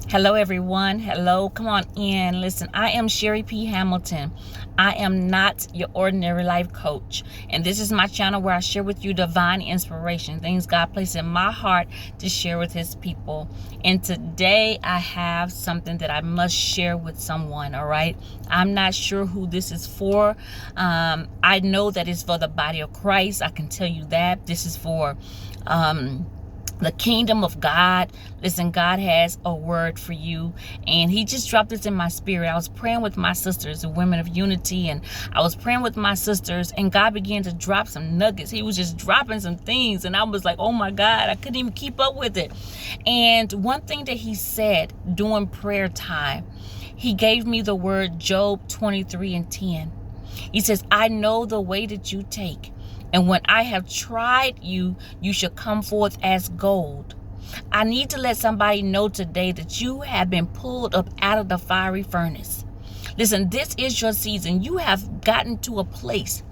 Hello, everyone. Hello. Come on in. Listen, I am Sherry P. Hamilton. I am not your ordinary life coach. And this is my channel where I share with you divine inspiration, things God placed in my heart to share with his people. And today I have something that I must share with someone, all right? I'm not sure who this is for. I know that it's for the body of Christ. I can tell you that. This is for the kingdom of God. Listen, God has a word for you, and he just dropped this in my spirit. I was praying with my sisters, the women of unity, and I was praying with my sisters, and God began to drop some nuggets. He was just dropping some things, and I was like, oh my God, I couldn't even keep up with it. And one thing that he said during prayer time, he gave me the word Job 23:10. He says, I know the way that you take, and when I have tried you, you shall come forth as gold. I need to let somebody know today that you have been pulled up out of the fiery furnace. Listen, this is your season. You have gotten to a place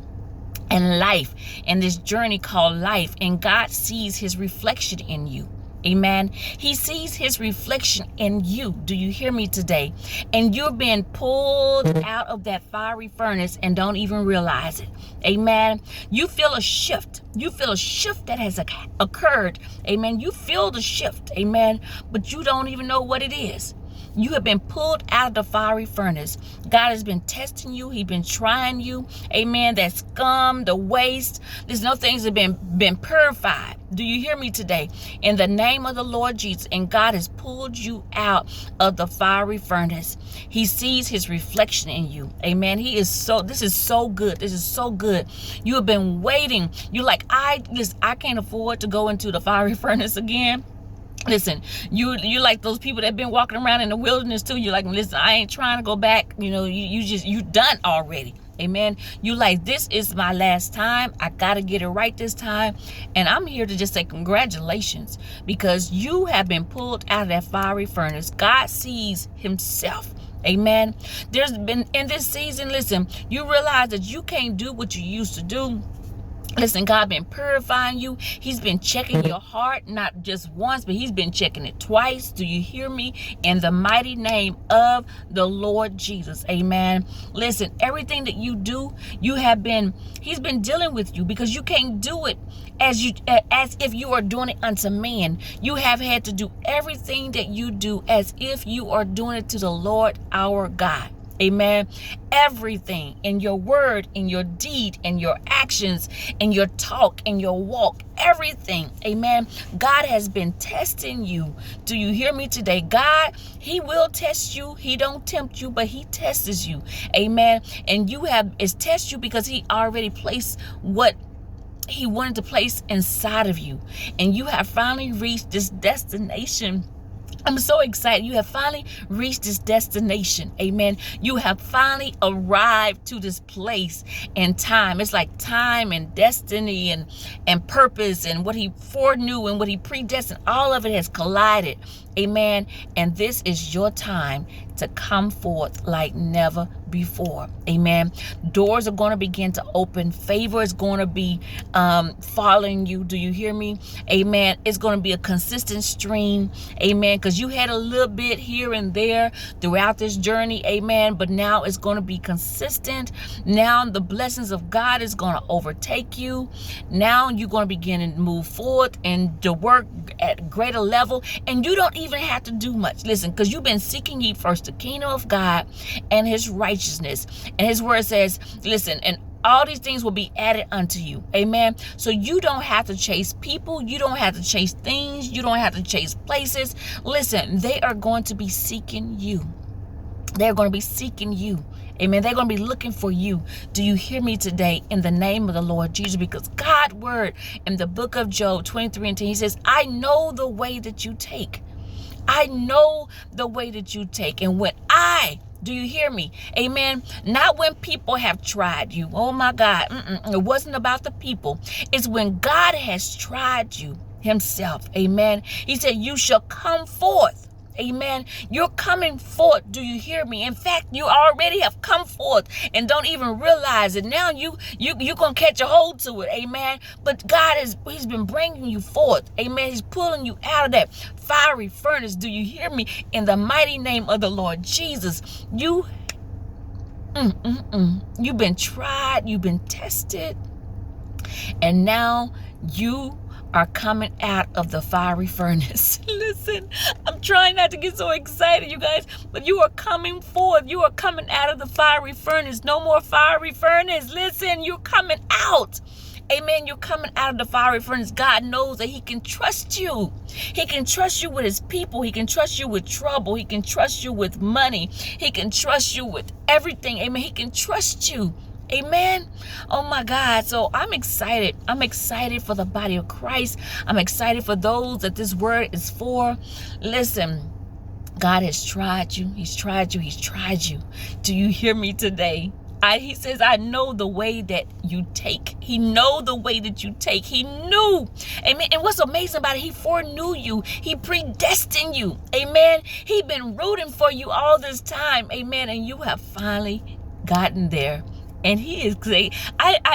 in life, in this journey called life, and God sees his reflection in you. Amen. He sees his reflection in you. Do you hear me today? And you're being pulled out of that fiery furnace and don't even realize it. Amen. You feel a shift. You feel a shift that has occurred. Amen. You feel the shift. Amen. But you don't even know what it is. You have been pulled out of the fiery furnace. God has been testing you. He's been trying you. Amen. That scum, the waste. There's no things that have been purified. Do you hear me today? In the name of the Lord Jesus. And God has pulled you out of the fiery furnace. He sees his reflection in you. Amen. This is so good. This is so good. You have been waiting. You're like, I can't afford to go into the fiery furnace again. Listen, you like those people that been walking around in the wilderness too. You're like, listen, I ain't trying to go back. You know, you done already. Amen. You like, this is my last time. I got to get it right this time. And I'm here to just say congratulations, because you have been pulled out of that fiery furnace. God sees himself. Amen. There's been in this season, listen, you realize that you can't do what you used to do. Listen, God been purifying you. He's been checking your heart, not just once, but he's been checking it twice. Do you hear me? In the mighty name of the Lord Jesus. Amen. Listen, everything that you do, he's been dealing with you, because you can't do it as if you are doing it unto man. You have had to do everything that you do as if you are doing it to the Lord our God. Amen. Everything in your word, in your deed, in your actions, in your talk, in your walk, everything. Amen. God has been testing you. Do you hear me today? God, he will test you. He don't tempt you, but he tests you. Amen. And is test you because he already placed what he wanted to place inside of you. And you have finally reached this destination. I'm so excited. You have finally reached this destination. Amen. You have finally arrived to this place in time. It's like time and destiny and purpose, and what he foreknew and what he predestined. All of it has collided. Amen. And this is your time to come forth like never before. Amen. Doors are going to begin to open. Favor is going to be following you. Do you hear me? Amen. It's going to be a consistent stream. Amen. Because you had a little bit here and there throughout this journey. Amen. But now it's going to be consistent. Now the blessings of God is going to overtake you. Now you're going to begin to move forward and to work at a greater level. And you don't even have to do much. Listen, because you've been seeking ye first the kingdom of God and his righteousness. And his word says, listen, and all these things will be added unto you. Amen. So you don't have to chase people. You don't have to chase things. You don't have to chase places. Listen, they are going to be seeking you. They're going to be seeking you. Amen. They're going to be looking for you. Do you hear me today? In the name of the Lord Jesus, because God's word in the book of Job 23:10, he says, I know the way that you take. I know the way that you take. And do you hear me? Amen. Not when people have tried you. Oh my God. It wasn't about the people. It's when God has tried you himself. Amen. He said, you shall come forth Amen. You're coming forth. Do you hear me? In fact, you already have come forth and don't even realize it. Now you're going to catch a hold to it. Amen. But God he's been bringing you forth. Amen. He's pulling you out of that fiery furnace. Do you hear me? In the mighty name of the Lord Jesus, you've been tried. You've been tested. And now you are coming out of the fiery furnace. Listen, I'm trying not to get so excited, you guys, but you are coming forth. You are coming out of the fiery furnace. No more fiery furnace. Listen, you're coming out. Amen. You're coming out of the fiery furnace. God knows that he can trust you. He can trust you with his people. He can trust you with trouble. He can trust you with money. He can trust you with everything. Amen. He can trust you. Amen. Oh my God. So I'm excited. I'm excited for the body of Christ. I'm excited for those that this word is for. Listen, God has tried you. He's tried you. He's tried you. Do you hear me today? He says, I know the way that you take. He know the way that you take. He knew. Amen. And what's amazing about it, he foreknew you. He predestined you. Amen. He been rooting for you all this time. Amen. And you have finally gotten there. And he is great.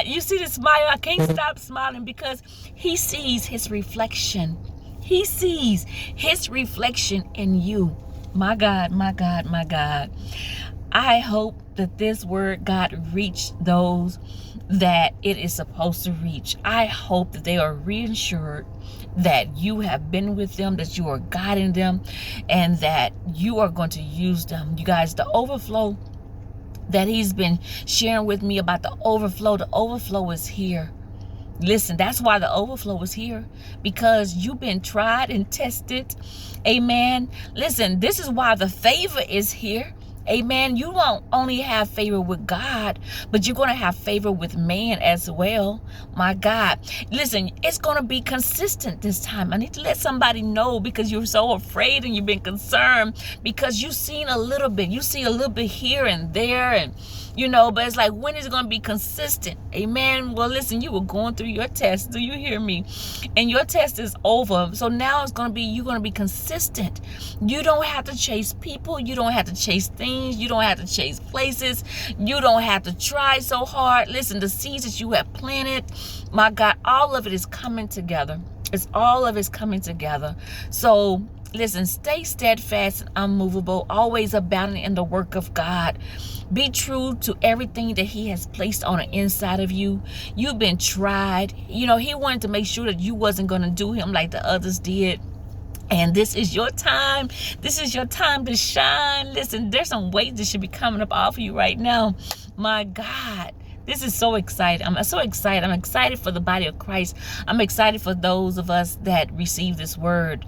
You see the smile. I can't stop smiling because he sees his reflection. He sees his reflection in you. My God, my God, my God. I hope that this word, God, reached those that it is supposed to reach. I hope that they are reassured that you have been with them, that you are guiding them, and that you are going to use them. You guys, the overflow that he's been sharing with me about the overflow is here. Listen, that's why the overflow is here, because you've been tried and tested. Amen. Listen, this is why the favor is here. Amen. You won't only have favor with God, but you're going to have favor with man as well. My God. Listen, it's going to be consistent this time. I need to let somebody know, because you're so afraid and you've been concerned because you've seen a little bit. You see a little bit here and there, and but it's like, when is it going to be consistent? Amen. Well, listen, you were going through your test. Do you hear me? And your test is over. So now it's going to be, you're going to be consistent. You don't have to chase people. You don't have to chase things. You don't have to chase places. You don't have to try so hard. Listen, the seeds that you have planted, my God, all of it is coming together. All of it's coming together. So listen, stay steadfast and unmovable, always abounding in the work of God. Be true to everything that he has placed on the inside of you. You've been tried. He wanted to make sure that you wasn't going to do him like the others did. And this is your time. This is your time to shine. Listen, there's some weight that should be coming up off of you right now. My God. This is so exciting. I'm so excited. I'm excited for the body of Christ. I'm excited for those of us that receive this word.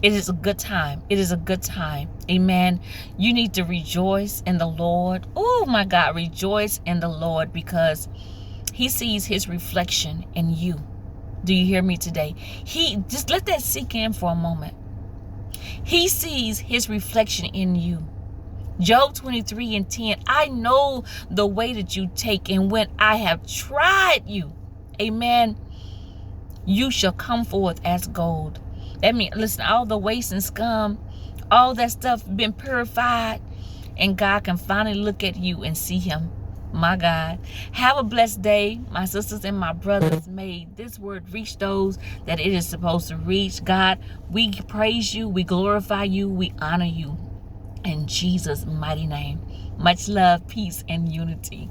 It is a good time. It is a good time. Amen. You need to rejoice in the Lord. Oh my God, rejoice in the Lord, because he sees his reflection in you. Do you hear me today? Just let that sink in for a moment. He sees his reflection in you. Job 23:10. I know the way that you take, and when I have tried you, amen, you shall come forth as gold. That means, listen, all the waste and scum, all that stuff been purified, and God can finally look at you and see him. My God. Have a blessed day, my sisters and my brothers. May this word reach those that it is supposed to reach. God, we praise you, we glorify you, we honor you. In Jesus' mighty name. Much love, peace, and unity.